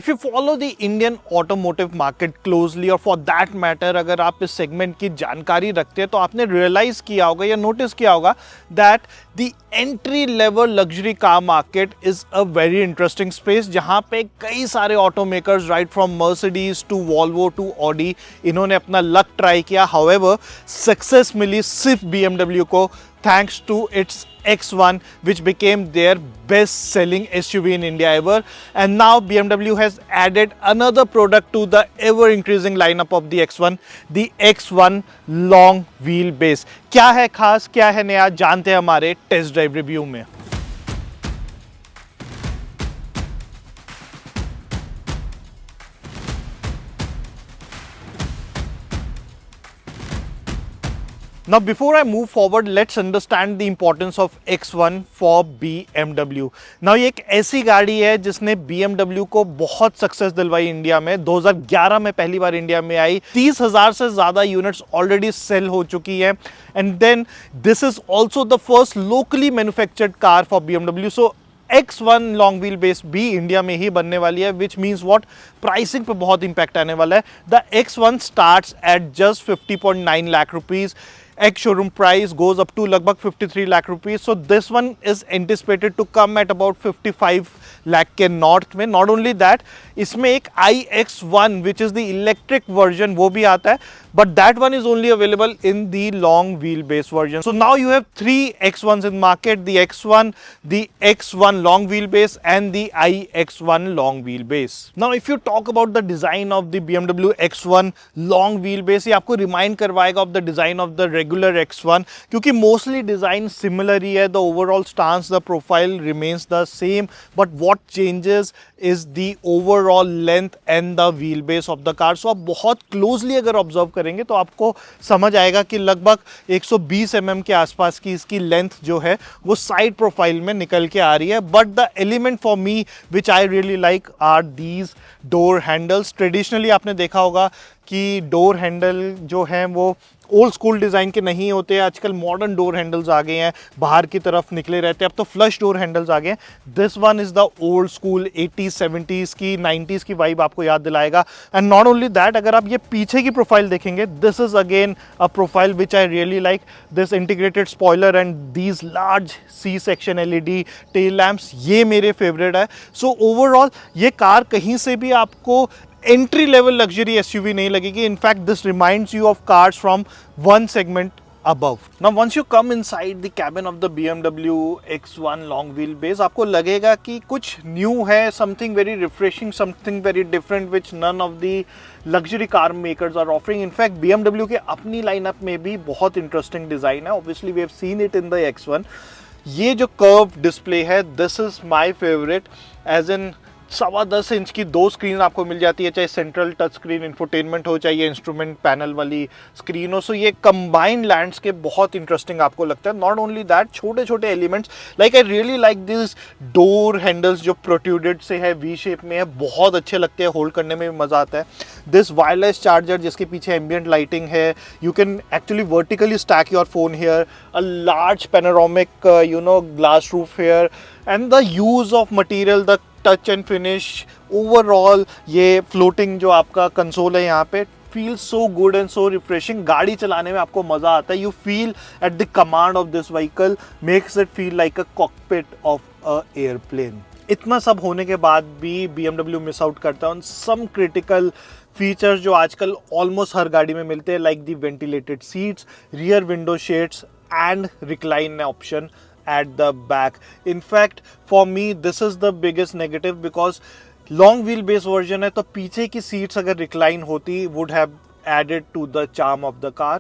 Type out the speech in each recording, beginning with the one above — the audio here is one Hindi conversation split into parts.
If you follow the Indian automotive market closely और फॉर दैट मैटर अगर आप इस सेगमेंट की जानकारी रखते हैं तो आपने रियलाइज किया होगा या नोटिस किया होगा that the entry level luxury car market is a very interesting space, जहां पे कई सारे automakers right from Mercedes to Volvo to Audi इन्होंने अपना लक ट्राई किया। हाउएवर सक्सेस मिली सिर्फ BMW को thanks to its X1, which became their best selling SUV in India ever. And now BMW has added another product to the ever increasing lineup of the X1, the X1 long wheelbase. क्या है खास, क्या है नया, जानते हैं हमारे टेस्ट ड्राइव रिव्यू में। Now, before I move forward, let's understand the importance of X1 for BMW. Now, ये एक ऐसी गाड़ी है जिसने BMW को बहुत सक्सेस दिलवाई इंडिया में। 2011 में पहली बार इंडिया में आई, 30,000 से ज़्यादा यूनिट्स ऑलरेडी सेल हो चुकी है। And then this is also the first locally manufactured car for BMW. So X1 long wheel base भी इंडिया में ही बनने वाली है, विच मीन्स वॉट, प्राइसिंग पे बहुत इंपैक्ट आने वाला है। The X1 starts at just 50.9 lakh rupees. Ex showroom price goes up to लगभग 53 lakh rupees. So this one is anticipated to come at about 55 lakh के नॉर्थ में. Not only that, इसमें एक iX1 which is the electric version वो भी आता है, but that one is only available in the long wheelbase version. So now you have three X1s in market: the X1, the X1 long wheelbase, and the iX1 long wheelbase. Now if you talk about the design of the BMW X1 long wheelbase, ये आपको remind करवाएगा of the design of the regular X1, क्योंकि mostly design similar ही है. The overall stance, the profile remains the same, but what changes is the overall length and the wheelbase of the car. So आप बहुत closely अगर observe करेंगे तो आपको समझ आएगा कि लगभग 120 mm के आसपास की इसकी लेंथ जो है वो साइड प्रोफाइल में निकल के आ रही है. But the element for me which I really like are these door handles. Traditionally आपने देखा होगा कि डोर हैंडल जो हैं वो ओल्ड स्कूल डिज़ाइन के नहीं होते हैं. आजकल मॉडर्न डोर हैंडल्स आ गए हैं, बाहर की तरफ निकले रहते हैं. अब तो फ्लश डोर हैंडल्स आ गए हैं. This one is the old school 80s 70s की 90s की वाइब आपको याद दिलाएगा. एंड नॉट ओनली दैट, अगर आप ये पीछे की प्रोफाइल देखेंगे, this is again a profile which I really like. This integrated spoiler and these large C section LED tail lamps, ये मेरे फेवरेट है. सो ओवरऑल ये कार कहीं से भी आपको एंट्री लेवल लग्जरी SUV नहीं लगेगी. In fact this reminds you of cars from one segment above. Now once you come inside the cabin of the BMW X1 long wheelbase, आपको लगेगा कि कुछ न्यू है, something very refreshing, something very different which none of the luxury car makers are offering. In fact BMW के अपनी लाइनअप में भी बहुत इंटरेस्टिंग डिज़ाइन है. Obviously we have seen it in the X1. ये जो कर्व डिस्प्ले है, this is my favourite. As in 10.25 inch की दो स्क्रीन आपको मिल जाती है, चाहे सेंट्रल टच स्क्रीन इंफोटेनमेंट हो, चाहे इंस्ट्रूमेंट पैनल वाली स्क्रीन हो. सो ये कंबाइंड लैंडस्केप बहुत इंटरेस्टिंग आपको लगता है. नॉट ओनली दैट, छोटे छोटे elements like I really like this door handles जो प्रोट्रूडेड से है, वी शेप में है, बहुत अच्छे लगते हैं, होल्ड करने में भी मज़ा आता है. दिस वायरलेस चार्जर जिसके पीछे एम्बियंट लाइटिंग है, you can actually vertically stack your phone here, a large panoramic glass roof here, and the use of material, the touch and finish. Overall ये फ्लोटिंग जो आपका कंसोल है यहाँ पे feel so good and so refreshing. गाड़ी चलाने में आपको मज़ा आता है. You feel at the command of this vehicle, makes it feel like a cockpit of a airplane. इतना सब होने के बाद भी BMW मिस आउट करता है ऑन सम क्रिटिकल फीचर्स जो आजकल ऑलमोस्ट हर गाड़ी में मिलते हैं, like the ventilated seats, rear window shades and recline option at the back. In fact for me this is the biggest negative because long wheelbase version है तो पीछे की सीट्स अगर रिक्लाइन होती would have added to the charm of the car.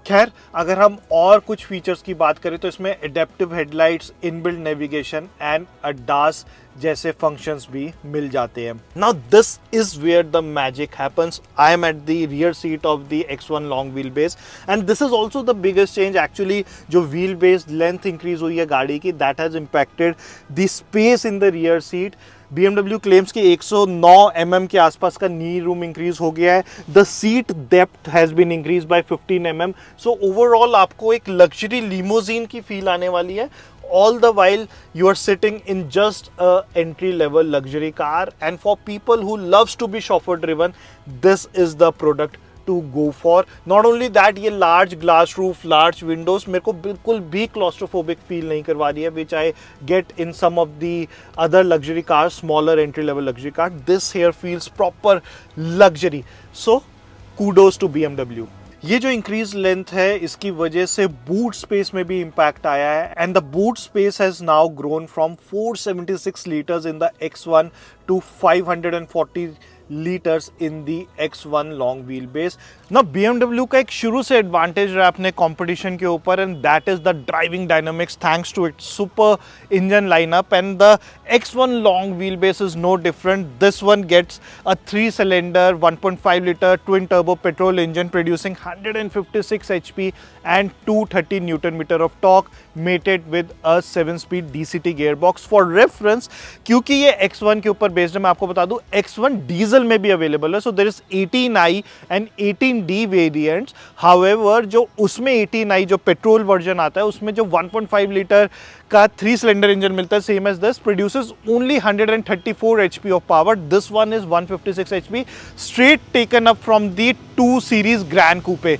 खैर अगर हम और कुछ फीचर्स की बात करें तो इसमें adaptive headlights, inbuilt navigation and ADAS जैसे फंक्शंस भी मिल जाते हैं. Now this is where the magic happens. I am at the rear seat of the X1 long wheel base and this is also the biggest change. Actually जो व्हील बेस लेंथ इंक्रीज हुई है गाड़ी की, that has impacted the space in the rear seat. BMW claims कि 109 mm के आसपास का नी रूम इंक्रीज हो गया है. The seat depth has been increase by 15 mm. So overall आपको एक लग्जरी लिमोजीन की फील आने वाली है. all the while you are sitting in just a entry level luxury car. And for people who loves to be chauffeur driven, this is the product to go for. Not only that, ये large glass roof, large windows मेरे को बिल्कुल भी claustrophobic feel नहीं करवा रही है, which I get in some of the other luxury cars, smaller entry level luxury cars. This here feels proper luxury. So kudos to BMW. ये जो इंक्रीज लेंथ है इसकी वजह से बूट स्पेस में भी इंपैक्ट आया है, and the boot space has now grown from 476 litres in the X1 to 540 litres in the X1 long wheel base. ना BMW का एक शुरू से एडवांटेज रहा अपने कंपटीशन के ऊपर, and that is the driving dynamics thanks to its super engine lineup, and the X1 long wheel base is no different. This one gets a 3-cylinder 1.5 liter twin turbo petrol engine producing 156 HP and 230 Newton meter of torque, mated with a 7-speed DCT gearbox. For reference, क्योंकि ये X1 के ऊपर बेस्ड है, मैं आपको बता दूं X1 डीजल में भी अवेलेबल है. So there is 18i and 18d variants. However जो उसमें 18i जो पेट्रोल वर्जन आता है उसमें जो 1.5 लीटर का 3-cylinder इंजन मिलता है, same as this, produces only 134 HP of power. This one is 156 HP, straight taken up from the 2 Series Gran Coupe.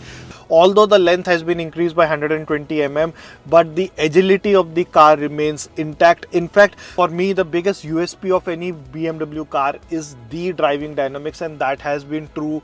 Although the length has been increased by 120 mm, but the agility of the car remains intact. In fact, for me, the biggest USP of any BMW car is the driving dynamics, and that has been true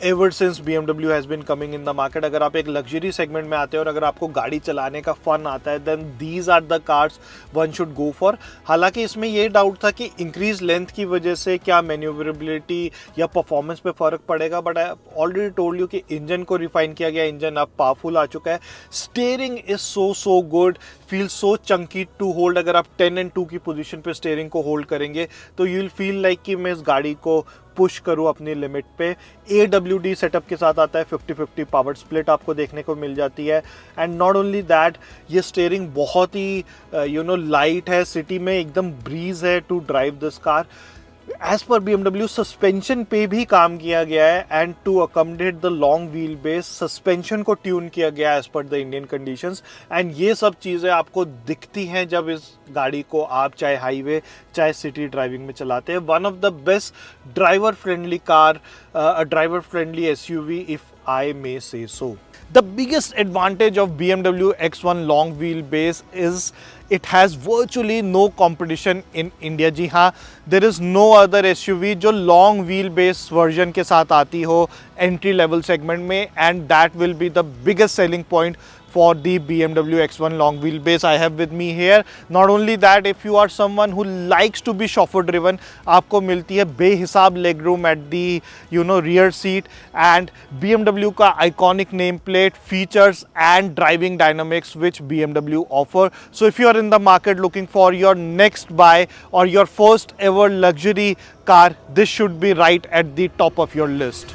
ever since BMW has been coming in the market. अगर आप एक लग्जरी सेगमेंट में आते हो और अगर आपको गाड़ी चलाने का फन आता है, then these are the cars one should go for. हालांकि इसमें ये डाउट था कि इंक्रीज लेंथ की वजह से क्या मैन्यूवरेबिलिटी या परफॉर्मेंस पे फ़र्क पड़ेगा, but I already told you कि इंजन को रिफाइन किया गया, इंजन अब पावरफुल आ चुका है. Steering is so good, feel so chunky to hold. अगर आप 10 and 2 की पोजीशन पे स्टीयरिंग को होल्ड करेंगे तो यू विल फील लाइक कि मैं इस गाड़ी को पुश करूँ अपनी लिमिट पे. AWD सेटअप के साथ आता है, 50-50 पावर स्प्लिट आपको देखने को मिल जाती है. एंड नॉट ओनली दैट, ये स्टीयरिंग बहुत ही लाइट है, सिटी में एकदम ब्रीज है to drive this car. As per BMW suspension पे भी काम किया गया है, and to accommodate the long wheel base suspension को ट्यून किया गया as per the Indian conditions. And ये सब चीज़ें आपको दिखती हैं जब इस गाड़ी को आप चाहे हाईवे चाहे सिटी ड्राइविंग में चलाते हैं. One of the best driver friendly car, driver friendly SUV if I may say so. The biggest advantage of BMW X1 long wheelbase is it has virtually no competition in India. जी हाँ, there is no other SUV जो long wheelbase version के साथ आती हो entry level segment में, and that will be the biggest selling point for the BMW X1 long wheelbase I have with me here. Not only that, if you are someone who likes to be chauffeur driven, आपको मिलती है बेहिसाब leg room at the rear seat, and BMW का iconic nameplate, features and driving dynamics which BMW offer. So if you are in the market looking for your next buy or your first ever luxury car, this should be right at the top of your list.